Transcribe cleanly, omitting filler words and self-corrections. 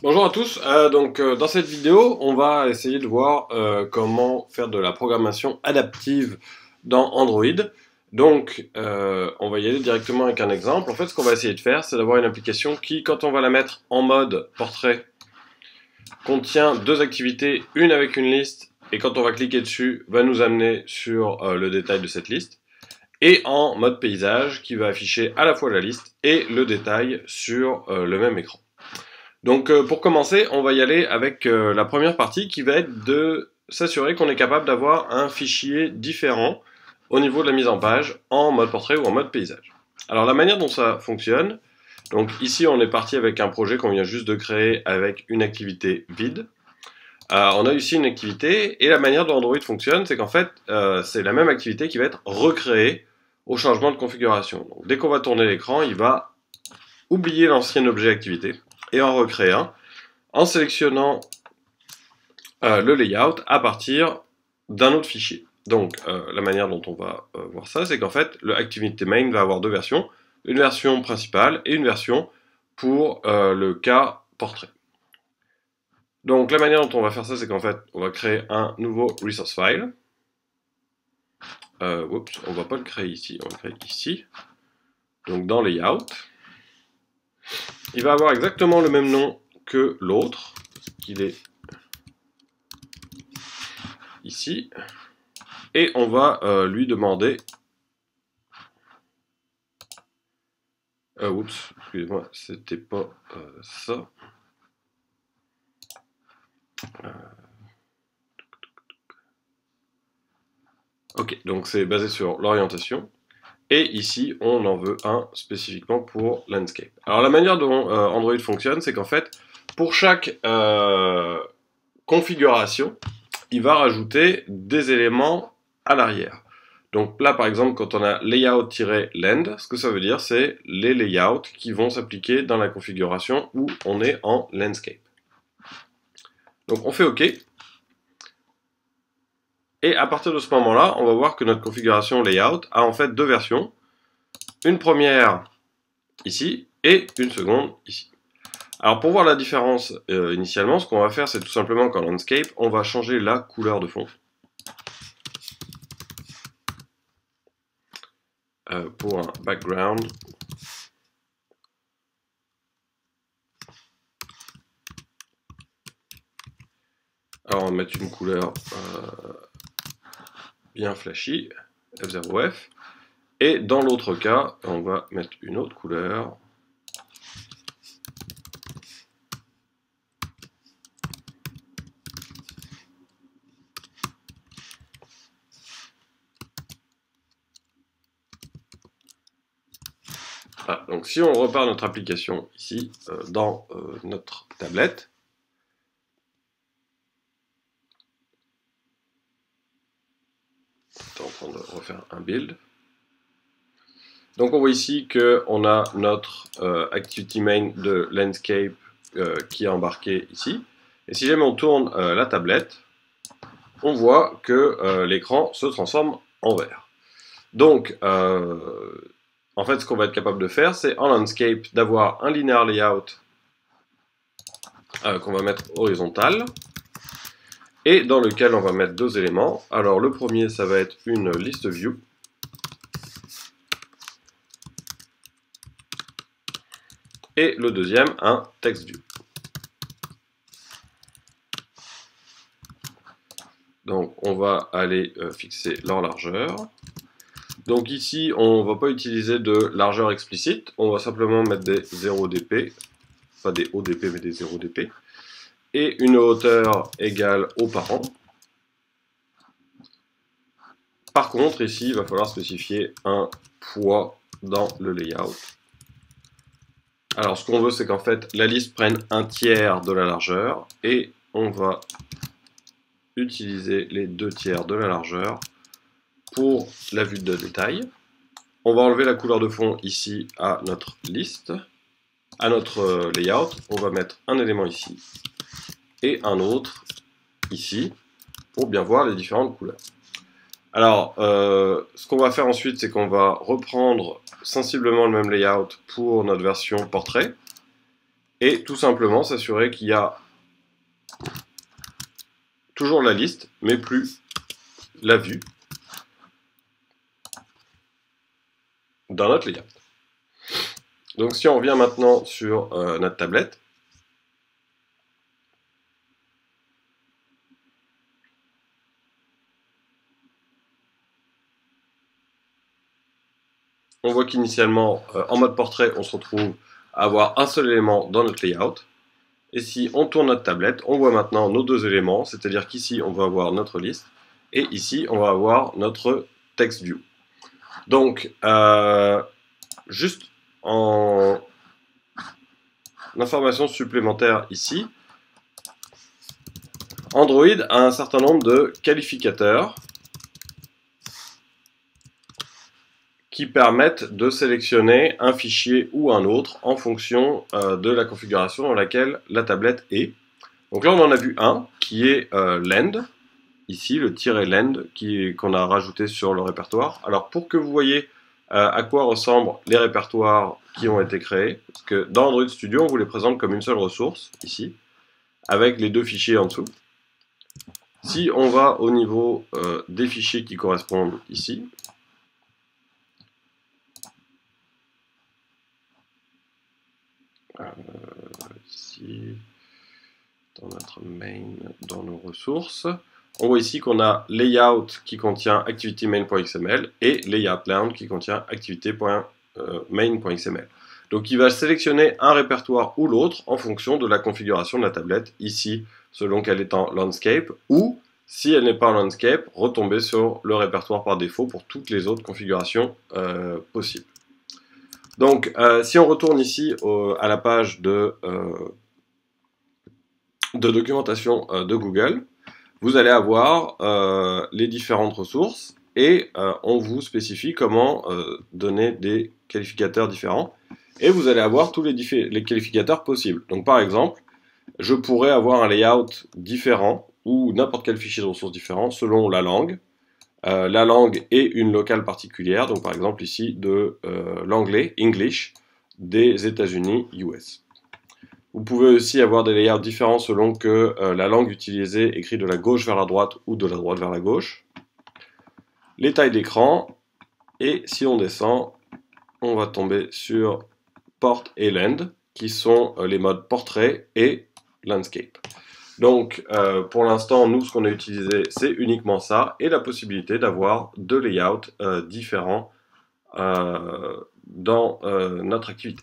Bonjour à tous, dans cette vidéo on va essayer de voir comment faire de la programmation adaptive dans Android. On va y aller directement avec un exemple. En fait ce qu'on va essayer de faire c'est d'avoir une application qui, quand on va la mettre en mode portrait, contient deux activités, une avec une liste, et quand on va cliquer dessus va nous amener sur le détail de cette liste, et en mode paysage qui va afficher à la fois la liste et le détail sur le même écran. Pour commencer, on va y aller avec la première partie qui va être de s'assurer qu'on est capable d'avoir un fichier différent au niveau de la mise en page en mode portrait ou en mode paysage. Alors la manière dont ça fonctionne, donc ici on est parti avec un projet qu'on vient juste de créer avec une activité vide. On a ici une activité et la manière dont Android fonctionne, c'est qu'en fait c'est la même activité qui va être recréée au changement de configuration. Donc, dès qu'on va tourner l'écran, il va oublier l'ancien objet activité et en recréer un en sélectionnant le layout à partir d'un autre fichier. Donc la manière dont on va voir ça, c'est qu'en fait le Activity Main va avoir deux versions, une version principale et une version pour le cas portrait. Donc la manière dont on va faire ça, c'est qu'en fait on va créer un nouveau resource file. Oups, on va pas le créer ici, on va le créer ici. Donc dans layout, il va avoir exactement le même nom que l'autre, qu'il est ici, et on va lui demander, oups, excusez-moi, c'était pas ça. Ok, donc c'est basé sur l'orientation, et ici on en veut un spécifiquement pour landscape. Alors la manière dont Android fonctionne, c'est qu'en fait, pour chaque configuration, il va rajouter des éléments à l'arrière. Donc là, par exemple, quand on a layout-land, ce que ça veut dire, c'est les layouts qui vont s'appliquer dans la configuration où on est en landscape. Donc on fait OK. Et à partir de ce moment-là, on va voir que notre configuration layout a en fait deux versions. Une première ici et une seconde ici. Alors pour voir la différence initialement, ce qu'on va faire, c'est tout simplement qu'en landscape, on va changer la couleur de fond. Pour un background. Alors on va mettre une couleur bien flashy, F0F. Et dans l'autre cas, on va mettre une autre couleur. Voilà, donc si on repart notre application ici, dans notre tablette, on est en train de refaire un build. Donc on voit ici qu'on a notre Activity Main de Landscape qui est embarqué ici. Et si jamais on tourne la tablette, on voit que l'écran se transforme en vert. Donc, en fait, ce qu'on va être capable de faire, c'est en landscape d'avoir un linear layout qu'on va mettre horizontal et dans lequel on va mettre deux éléments. Alors, le premier, ça va être une list view. Et le deuxième, un text view. Donc, on va aller fixer leur largeur. Donc ici, on ne va pas utiliser de largeur explicite, on va simplement mettre des 0 dp, pas des ODP mais des 0 dp, et une hauteur égale aux parents. Par contre, ici, il va falloir spécifier un poids dans le layout. Alors, ce qu'on veut, c'est qu'en fait, la liste prenne un tiers de la largeur, et on va utiliser les 2 tiers de la largeur pour la vue de détail. On va enlever la couleur de fond ici à notre liste, à notre layout. On va mettre un élément ici et un autre ici pour bien voir les différentes couleurs. Alors, ce qu'on va faire ensuite, c'est qu'on va reprendre sensiblement le même layout pour notre version portrait. et tout simplement s'assurer qu'il y a toujours la liste, mais plus la vue dans notre layout. Donc si on revient maintenant sur notre tablette, on voit qu'initialement, en mode portrait, on se retrouve à avoir un seul élément dans notre layout. Et si on tourne notre tablette, on voit maintenant nos deux éléments, c'est-à-dire qu'ici, on va avoir notre liste, et ici, on va avoir notre text view. Donc, juste en information supplémentaire ici, Android a un certain nombre de qualificateurs qui permettent de sélectionner un fichier ou un autre en fonction de la configuration dans laquelle la tablette est. Donc là, on en a vu un qui est l'end, ici le -lend qu'on a rajouté sur le répertoire. Alors pour que vous voyez à quoi ressemblent les répertoires qui ont été créés, parce que dans Android Studio, on vous les présente comme une seule ressource, ici, avec les deux fichiers en dessous. Si on va au niveau des fichiers qui correspondent ici, ici, dans notre main, dans nos ressources, on voit ici qu'on a layout qui contient activity-main.xml et layout-land qui contient activity.main.xml. Donc il va sélectionner un répertoire ou l'autre en fonction de la configuration de la tablette, ici selon qu'elle est en landscape, ou si elle n'est pas en landscape, retomber sur le répertoire par défaut pour toutes les autres configurations possibles. Donc si on retourne ici à la page de documentation de Google, vous allez avoir les différentes ressources et on vous spécifie comment donner des qualificateurs différents et vous allez avoir tous les qualificateurs possibles. Donc par exemple, je pourrais avoir un layout différent ou n'importe quel fichier de ressources différent selon la langue et une locale particulière, donc par exemple ici de l'anglais, English, des États-Unis, US. Vous pouvez aussi avoir des layouts différents selon que la langue utilisée écrit de la gauche vers la droite ou de la droite vers la gauche. Les tailles d'écran, et si on descend, on va tomber sur Port et Land, qui sont les modes portrait et landscape. Donc pour l'instant, nous, ce qu'on a utilisé, c'est uniquement ça, et la possibilité d'avoir deux layouts différents dans notre activité.